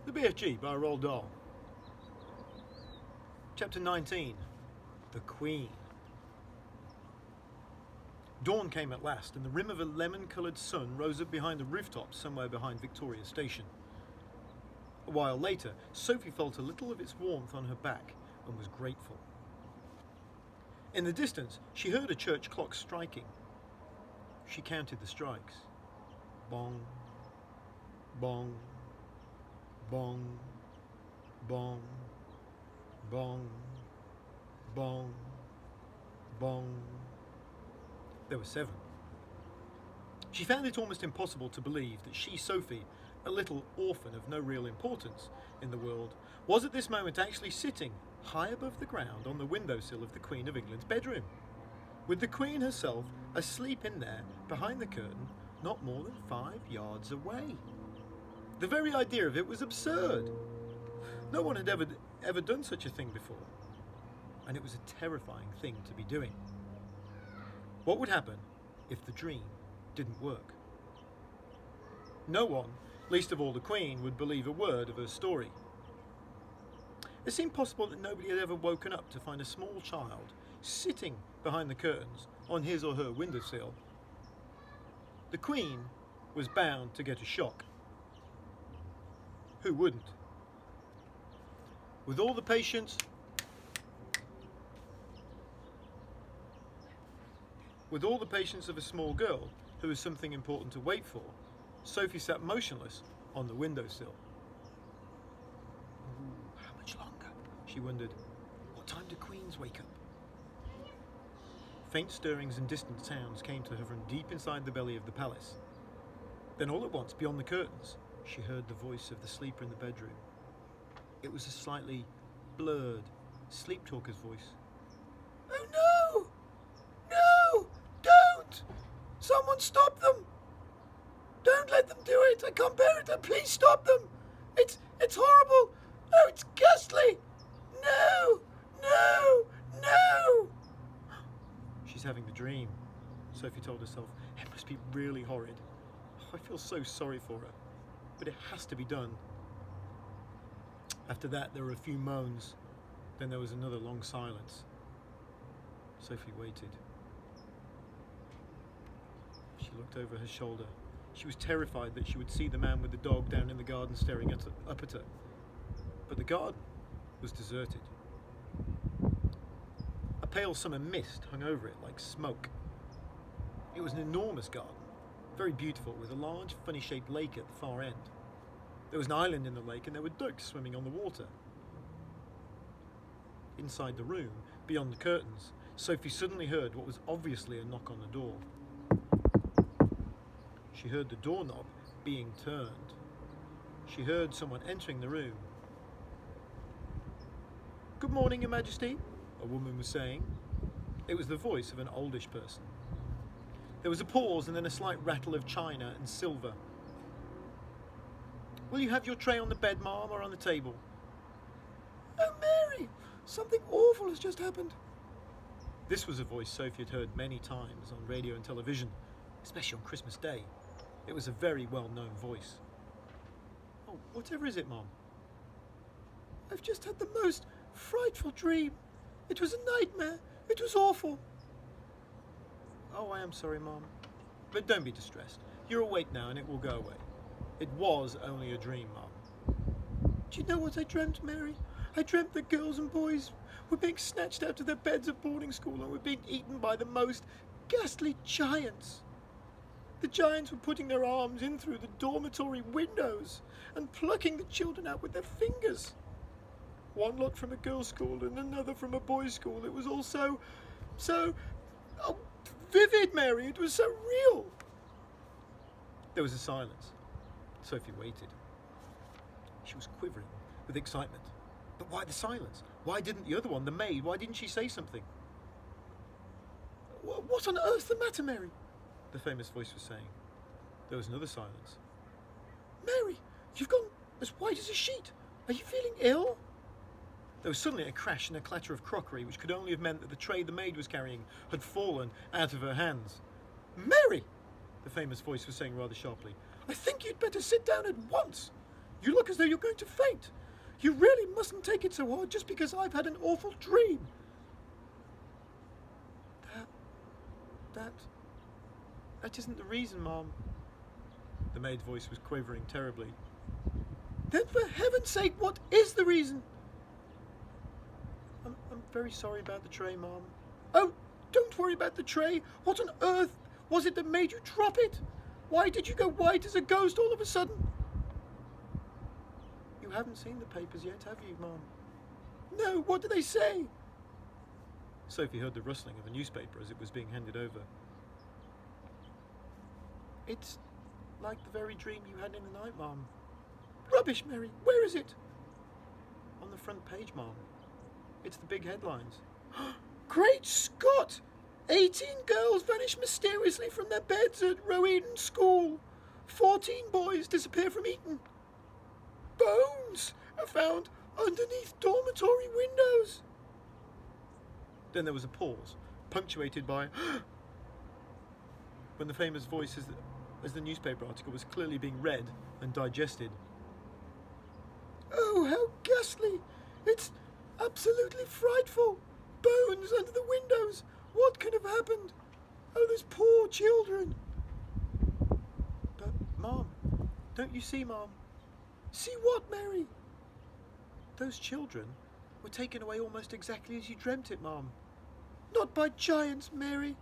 The BFG by Roald Dahl. Chapter 19. The Queen. Dawn came at last, and the rim of a lemon-coloured sun rose up behind the rooftop somewhere behind Victoria Station. A while later, Sophie felt a little of its warmth on her back and was grateful. In the distance, she heard a church clock striking. She counted the strikes. Bong, bong, bong, bong, bong, bong, bong. There were 7. She found it almost impossible to believe that she, Sophie, a little orphan of no real importance in the world, was at this moment actually sitting high above the ground on the windowsill of the Queen of England's bedroom, with the Queen herself asleep in there behind the curtain not more than 5 yards away. The very idea of it was absurd. No one had ever done such a thing before, and it was a terrifying thing to be doing. What would happen if the dream didn't work? No one, least of all the Queen, would believe a word of her story. It seemed possible that nobody had ever woken up to find a small child sitting behind the curtains on his or her windowsill. The Queen was bound to get a shock. Who wouldn't? With all the patience of a small girl who has something important to wait for, Sophie sat motionless on the windowsill. How much longer? She wondered. What time do queens wake up? Faint stirrings and distant sounds came to her from deep inside the belly of the palace. Then all at once, beyond the curtains, she heard the voice of the sleeper in the bedroom. It was a slightly blurred, sleep talker's voice. Oh no! No! Don't! Someone stop them! Don't let them do it! I can't bear it! Please stop them! It's horrible! Oh, it's ghastly! No! No! No! She's having the dream, Sophie told herself. It must be really horrid. I feel so sorry for her, but it has to be done. After that, there were a few moans. Then there was another long silence. Sophie waited. She looked over her shoulder. She was terrified that she would see the man with the dog down in the garden staring up at her. But the garden was deserted. A pale summer mist hung over it like smoke. It was an enormous garden, very beautiful, with a large, funny-shaped lake at the far end. There was an island in the lake, and there were ducks swimming on the water. Inside the room, beyond the curtains, Sophie suddenly heard what was obviously a knock on the door. She heard the doorknob being turned. She heard someone entering the room. "Good morning, Your Majesty," a woman was saying. It was the voice of an oldish person. There was a pause and then a slight rattle of china and silver. "Will you have your tray on the bed, ma'am, or on the table?" "Oh, Mary, something awful has just happened." This was a voice Sophie had heard many times on radio and television, especially on Christmas Day. It was a very well-known voice. "Oh, whatever is it, Mom?" "I've just had the most frightful dream. It was a nightmare. It was awful." "Oh, I am sorry, Mom. But don't be distressed. You're awake now and it will go away. It was only a dream, Mom." "Do you know what I dreamt, Mary? I dreamt that girls and boys were being snatched out of their beds at boarding school and were being eaten by the most ghastly giants. The giants were putting their arms in through the dormitory windows and plucking the children out with their fingers. One lot from a girls' school and another from a boys' school. It was all so vivid, Mary. It was so real." There was a silence. Sophie waited. She was quivering with excitement. But why the silence? Why didn't the other one, the maid, why didn't she say something? "What on earth's the matter, Mary?" the famous voice was saying. There was another silence. "Mary, you've gone as white as a sheet. Are you feeling ill?" There was suddenly a crash and a clatter of crockery, which could only have meant that the tray the maid was carrying had fallen out of her hands. "Mary," the famous voice was saying rather sharply, "I think you'd better sit down at once. You look as though you're going to faint. You really mustn't take it so hard just because I've had an awful dream. That isn't the reason, Mom. The maid's voice was quivering terribly. Then for heaven's sake, what is the reason? I'm very sorry about the tray, Mom. Oh, don't worry about the tray. What on earth was it that made you drop it? Why did you go white as a ghost all of a sudden? You haven't seen the papers yet, have you, Mom? No, what do they say? Sophie heard the rustling of a newspaper as it was being handed over. It's like the very dream you had in the night, Mom. Rubbish, Mary. Where is it? On the front page, Mom. It's the big headlines. Great Scott! 18 girls vanish mysteriously from their beds at Roe Eden School. 14 boys disappear from Eton. Bones are found underneath dormitory windows. Then there was a pause, punctuated by when the famous voice as the newspaper article was clearly being read and digested. Oh, how ghastly! It's absolutely frightful! Bones under the windows! What could have happened? Oh, those poor children! But, Mom, don't you see, Mom? See what, Mary? Those children were taken away almost exactly as you dreamt it, Mom. Not by giants, Mary.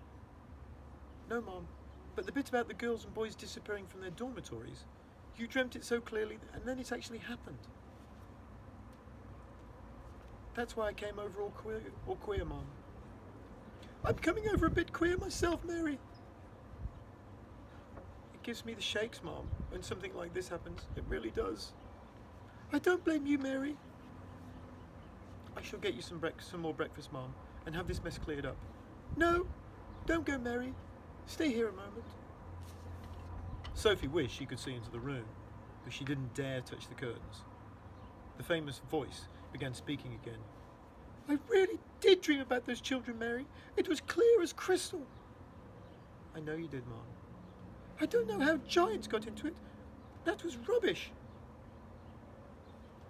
No, Mom, but the bit about the girls and boys disappearing from their dormitories, you dreamt it so clearly, and then it actually happened. That's why I came over all queer, Mom. I'm coming over a bit queer myself, Mary. It gives me the shakes, Mom, when something like this happens. It really does. I don't blame you, Mary. I shall get you some more breakfast, Mom, and have this mess cleared up. No, don't go, Mary. Stay here a moment. Sophie wished she could see into the room, but she didn't dare touch the curtains. The famous voice began speaking again. I really did dream about those children, Mary. It was clear as crystal. I know you did, Mom. I don't know how giants got into it. That was rubbish.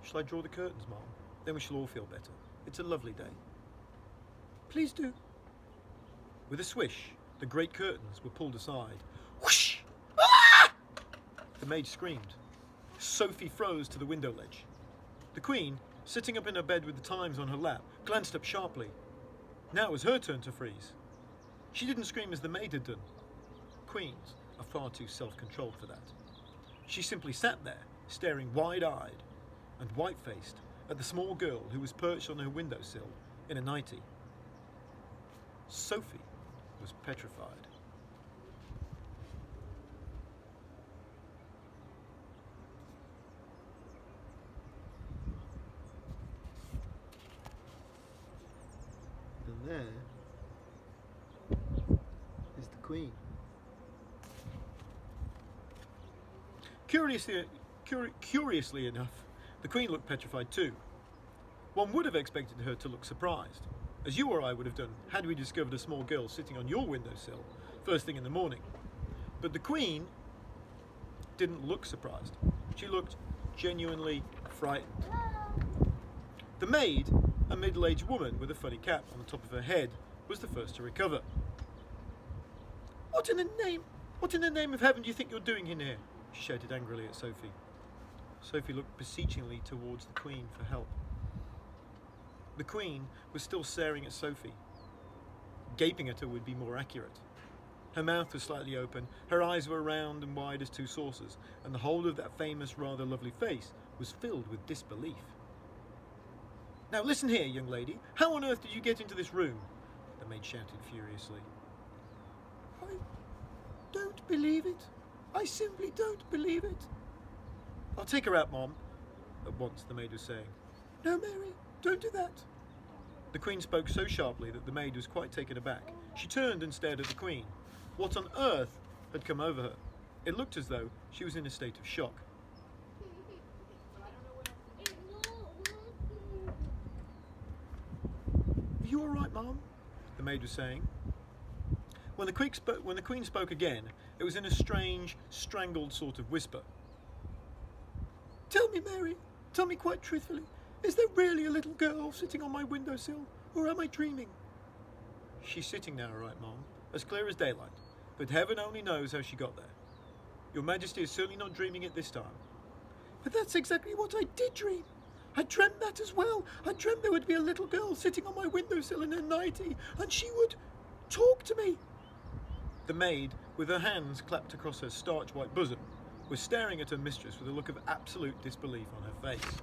Shall I draw the curtains, Mom? Then we shall all feel better. It's a lovely day. Please do. With a swish, the great curtains were pulled aside. Whoosh! Ah! The maid screamed. Sophie froze to the window ledge. The Queen, sitting up in her bed with the Times on her lap, glanced up sharply. Now it was her turn to freeze. She didn't scream as the maid had done. Queens are far too self-controlled for that. She simply sat there, staring wide-eyed and white-faced at the small girl who was perched on her windowsill in a nightie. Sophie was petrified. And there is the Queen. Curiously enough, the Queen looked petrified too. One would have expected her to look surprised, as you or I would have done had we discovered a small girl sitting on your windowsill first thing in the morning. But the Queen didn't look surprised. She looked genuinely frightened. The maid, a middle-aged woman with a funny cap on the top of her head, was the first to recover. What in the name of heaven do you think you're doing in here? She shouted angrily at Sophie. Sophie looked beseechingly towards the Queen for help. The Queen was still staring at Sophie. Gaping at her would be more accurate. Her mouth was slightly open, her eyes were round and wide as two saucers, and the whole of that famous, rather lovely face was filled with disbelief. Now listen here, young lady. How on earth did you get into this room? The maid shouted furiously. I don't believe it. I simply don't believe it. I'll take her out, Mom. At once, the maid was saying. No, Mary, don't do that. The Queen spoke so sharply that the maid was quite taken aback. She turned and stared at the Queen. What on earth had come over her? It looked as though she was in a state of shock. Are you all right, Mom? The maid was saying. When the Queen spoke again, it was in a strange, strangled sort of whisper. Tell me, Mary, tell me quite truthfully, is there really a little girl sitting on my windowsill, or am I dreaming? She's sitting there, all right, Mom, as clear as daylight, but heaven only knows how she got there. Your Majesty is certainly not dreaming it this time. But that's exactly what I did dream. I dreamt that as well. I dreamt there would be a little girl sitting on my windowsill in her nightie, and she would talk to me. The maid, with her hands clapped across her starch white bosom, was staring at her mistress with a look of absolute disbelief on her face.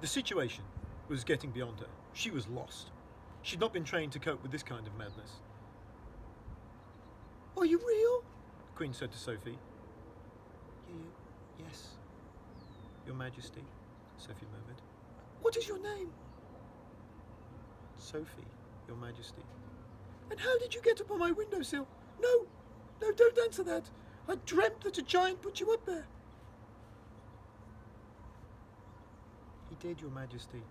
The situation was getting beyond her. She was lost. She'd not been trained to cope with this kind of madness. Are you real? The Queen said to Sophie. Yes, Your Majesty, Sophie murmured. What is your name? Sophie, Your Majesty. And how did you get up on my windowsill? No, don't answer that. I dreamt that a giant put you up there. He did, Your Majesty.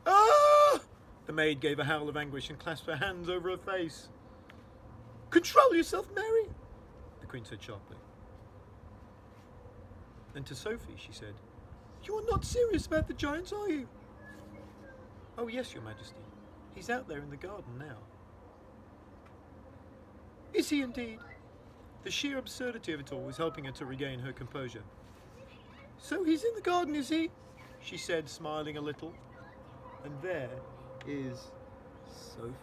Ah! The maid gave a howl of anguish and clasped her hands over her face. Control yourself, Mary, the Queen said sharply. Then to Sophie, she said, You are not serious about the giants, are you? Oh, yes, Your Majesty. He's out there in the garden now. Is he indeed? The sheer absurdity of it all was helping her to regain her composure. So he's in the garden, is he? She said, smiling a little. And there is Sophie.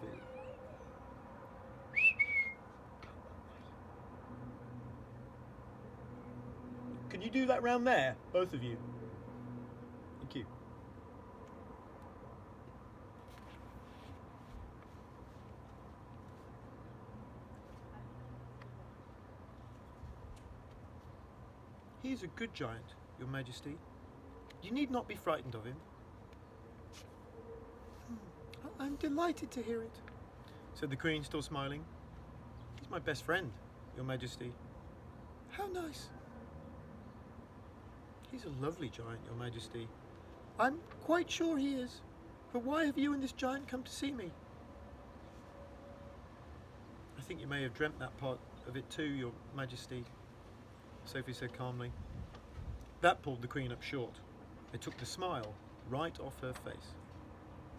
Can you do that round there, both of you? Thank you. He is a good giant, Your Majesty. You need not be frightened of him. I'm delighted to hear it, said the Queen, still smiling. He's my best friend, Your Majesty. How nice. He's a lovely giant, Your Majesty. I'm quite sure he is. But why have you and this giant come to see me? I think you may have dreamt that part of it too, Your Majesty, Sophie said calmly. That pulled the Queen up short. It took the smile right off her face.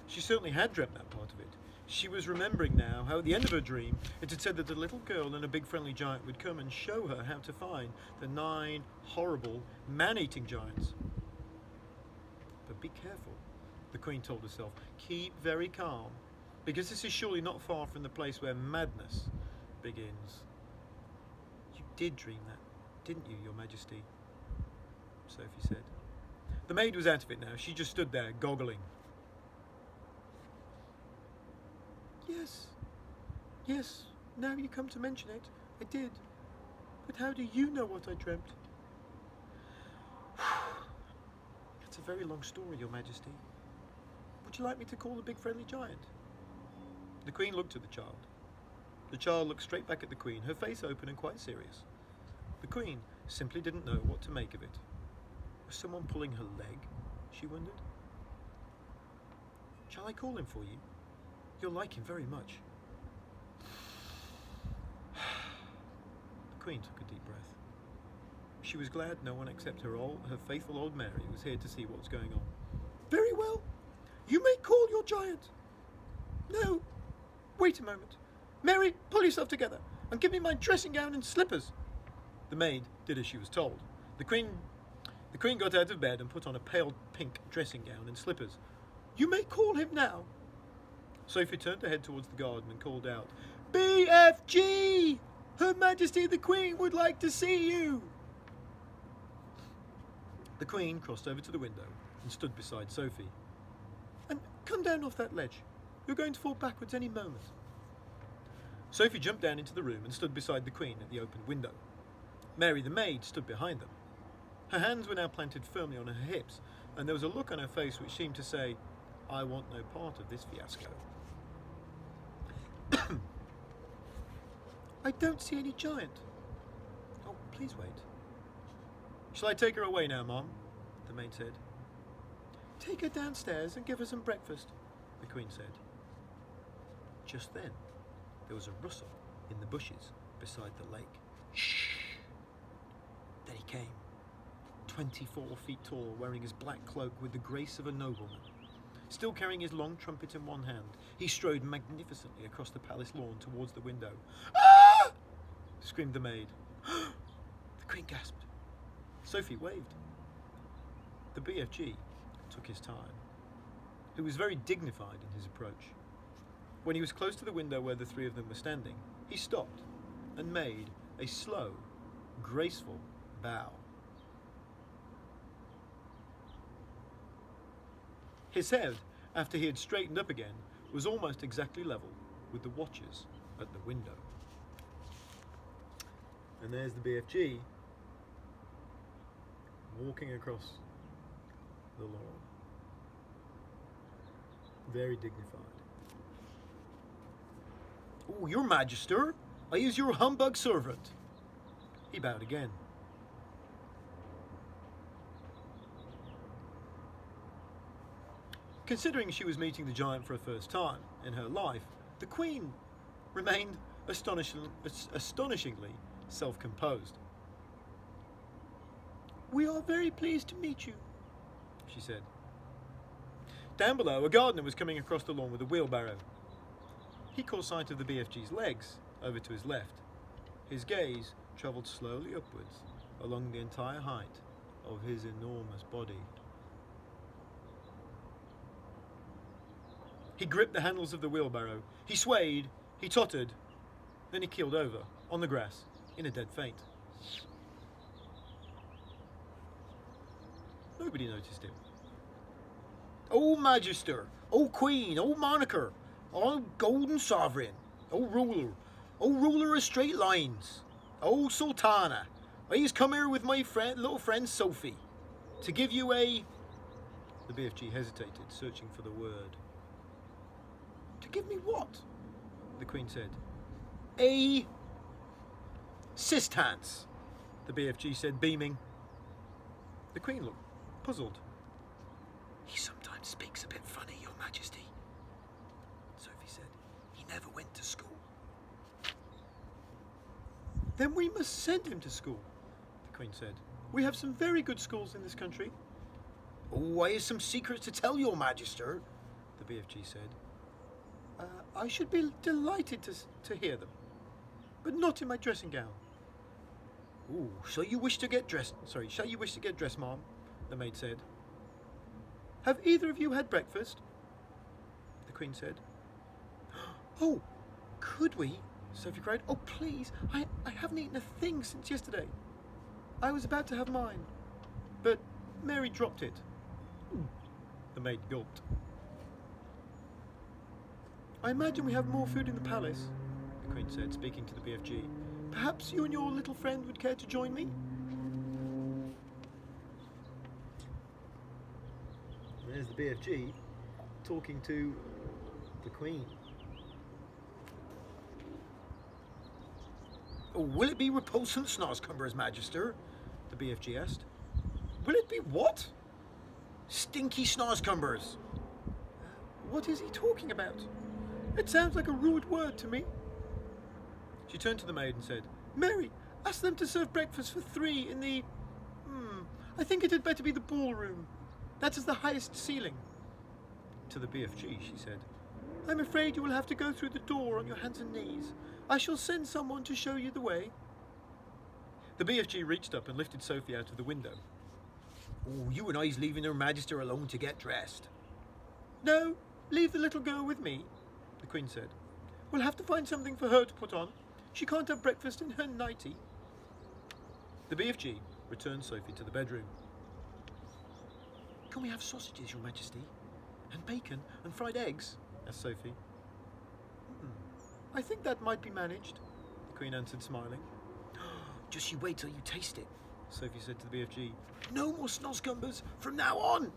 She certainly had dreamt that part of it. She was remembering now how at the end of her dream it had said that a little girl and a big friendly giant would come and show her how to find the 9 horrible man-eating giants. But be careful, the Queen told herself. Keep very calm, because this is surely not far from the place where madness begins. You did dream that, didn't you, Your Majesty? Sophie said. The maid was out of it now. She just stood there, goggling. Yes, now you come to mention it, I did. But how do you know what I dreamt? It's a very long story, Your Majesty. Would you like me to call the big friendly giant? The Queen looked at the child. The child looked straight back at the Queen, her face open and quite serious. The Queen simply didn't know what to make of it. Was someone pulling her leg? She wondered. Shall I call him for you? You'll like him very much. The Queen took a deep breath. She was glad no one except her faithful old Mary was here to see what was going on. Very well. You may call your giant. No, wait a moment. Mary, pull yourself together and give me my dressing gown and slippers. The maid did as she was told. The Queen got out of bed and put on a pale pink dressing gown and slippers. You may call him now. Sophie turned her head towards the garden and called out, BFG! Her Majesty the Queen would like to see you! The Queen crossed over to the window and stood beside Sophie. And come down off that ledge. You're going to fall backwards any moment. Sophie jumped down into the room and stood beside the Queen at the open window. Mary the maid stood behind them. Her hands were now planted firmly on her hips, and there was a look on her face which seemed to say, I want no part of this fiasco. I don't see any giant. Oh, please wait. Shall I take her away now, Mom? The maid said. Take her downstairs and give her some breakfast, the Queen said. Just then, there was a rustle in the bushes, beside the lake. Shh! Then he came, 24 feet tall, wearing his black cloak with the grace of a nobleman. Still carrying his long trumpet in one hand, he strode magnificently across the palace lawn towards the window. "Ah!" screamed the maid. The Queen gasped. Sophie waved. The BFG took his time. He was very dignified in his approach. When he was close to the window where the three of them were standing, he stopped and made a slow, graceful bow. His head, after he had straightened up again, was almost exactly level with the watchers at the window. And there's the BFG walking across the lawn. Very dignified. "Oh, your Magister, I is your humbug servant." He bowed again. Considering she was meeting the giant for a first time in her life, the Queen remained astonishingly self-composed. "We are very pleased to meet you," she said. Down below, a gardener was coming across the lawn with a wheelbarrow. He caught sight of the BFG's legs over to his left. His gaze travelled slowly upwards along the entire height of his enormous body. He gripped the handles of the wheelbarrow. He swayed, he tottered, then he keeled over, on the grass, in a dead faint. Nobody noticed him. "Oh Magister, oh Queen, oh Monarcher, oh Golden Sovereign, oh Ruler of Straight Lines, oh Sultana, I've come here with my little friend Sophie, to give you a..." The BFG hesitated, searching for the word. "To give me what?" the Queen said. "A sistance," the BFG said, beaming. The Queen looked puzzled. "He sometimes speaks a bit funny, Your Majesty," Sophie said. "He never went to school." "Then we must send him to school," the Queen said. "We have some very good schools in this country." "Oh, I have some secrets to tell Your Magister," the BFG said. "I should be delighted to hear them, but not in my dressing gown." "Oh, shall you wish to get dressed, Ma'am?" the maid said. "Have either of you had breakfast?" the Queen said. "Oh, could we?" Sophie cried. "Oh, please, I haven't eaten a thing since yesterday. I was about to have mine, but Mary dropped it." The maid gulped. "I imagine we have more food in the palace," the Queen said, speaking to the BFG. "Perhaps you and your little friend would care to join me?" There's the BFG talking to the Queen. "Oh, will it be repulsant snozzcumbers, Magister?" the BFG asked. "Will it be what?" "Stinky snozzcumbers." What is he talking about? It sounds like a rude word to me." She turned to the maid and said, "Mary, ask them to serve breakfast for 3 in the... I think it had better be the ballroom. That is the highest ceiling." To the BFG, she said, "I'm afraid you will have to go through the door on your hands and knees. I shall send someone to show you the way." The BFG reached up and lifted Sophie out of the window. "Oh, you and I's leaving Her Magister alone to get dressed." "No, leave the little girl with me," the Queen said. "We'll have to find something for her to put on. She can't have breakfast in her nightie." The BFG returned Sophie to the bedroom. "Can we have sausages, Your Majesty? And bacon and fried eggs?" asked Sophie. "I think that might be managed," the Queen answered, smiling. "Just you wait till you taste it," Sophie said to the BFG. "No more snozzcumbers from now on."